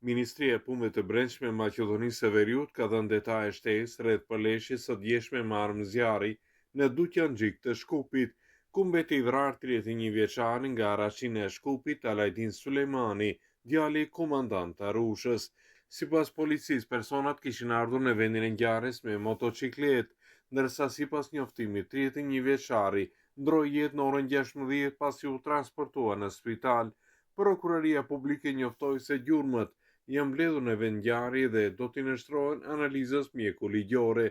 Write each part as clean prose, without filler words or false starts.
Ministria e Punëve të Brendshme e Maqedonisë së Veriut ka dhënë detaje shtesë rreth përleshjes së djeshme me armë zjarri në Duqanxhik të Shkupit, ku mbeti i vrarë 31 vjeçari nga Araqina e Shkupit, Alajdin Sulejmani, djali i komandant të Arushës. Sipas policisë, personat kishin ardhur në vendin e ngjarjes me motocikletë, ndërsa sipas njoftimit 31 vjeçari ndroi jetë në orën 16 pasi u transportua në spital. Prokuroria publike njoftoi se gjurmët janë mbledhur në vend ngjarje dhe do t'i nështrohen analizës mjeku ligjore.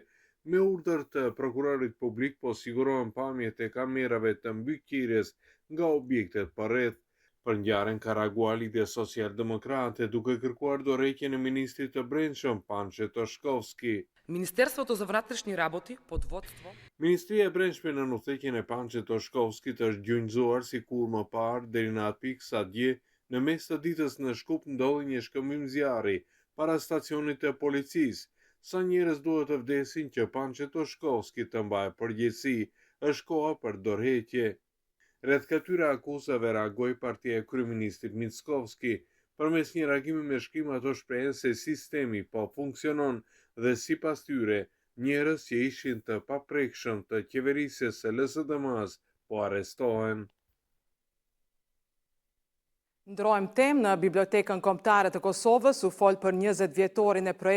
Me urdhër të prokurorit publik po sigurohen pamjet e kamerave të mbikëqyrjes nga objektet përreth. Për ngjarjen ka reaguar Lidhja Social-Demokrate duke kërkuar dorëheqjen e ministrit të Brendshëm Pançe Toshkovski. Министерството за вътрешни работи под водство Ministria e Brendshme në udhëheqjen e Pançe Toshkovskit është gjunjëzuar si kur më parë deri në atë pikë sa dje në mes të ditës në Shkup ndodhi një shkëmbim zjarri para stacionit të policisë. Sa njerëz duhet të vdesin që Pançe Toshkovski të mbajë përgjegjësi, është koha për dorëheqje. Rreth këtyre akuzave reagoi partia e kryeministit Mickovski. Përmes një reagimi me shkrim ato shprehen se sistemi po funksionon dhe sipas tyre njerëz që ishin të paprekshëm të qeverisjes së LSDM-s po arrestohen. Ndrojmë temë në Bibliotekën Kombëtare të Kosovës u fol për 20 vjetorin e projektit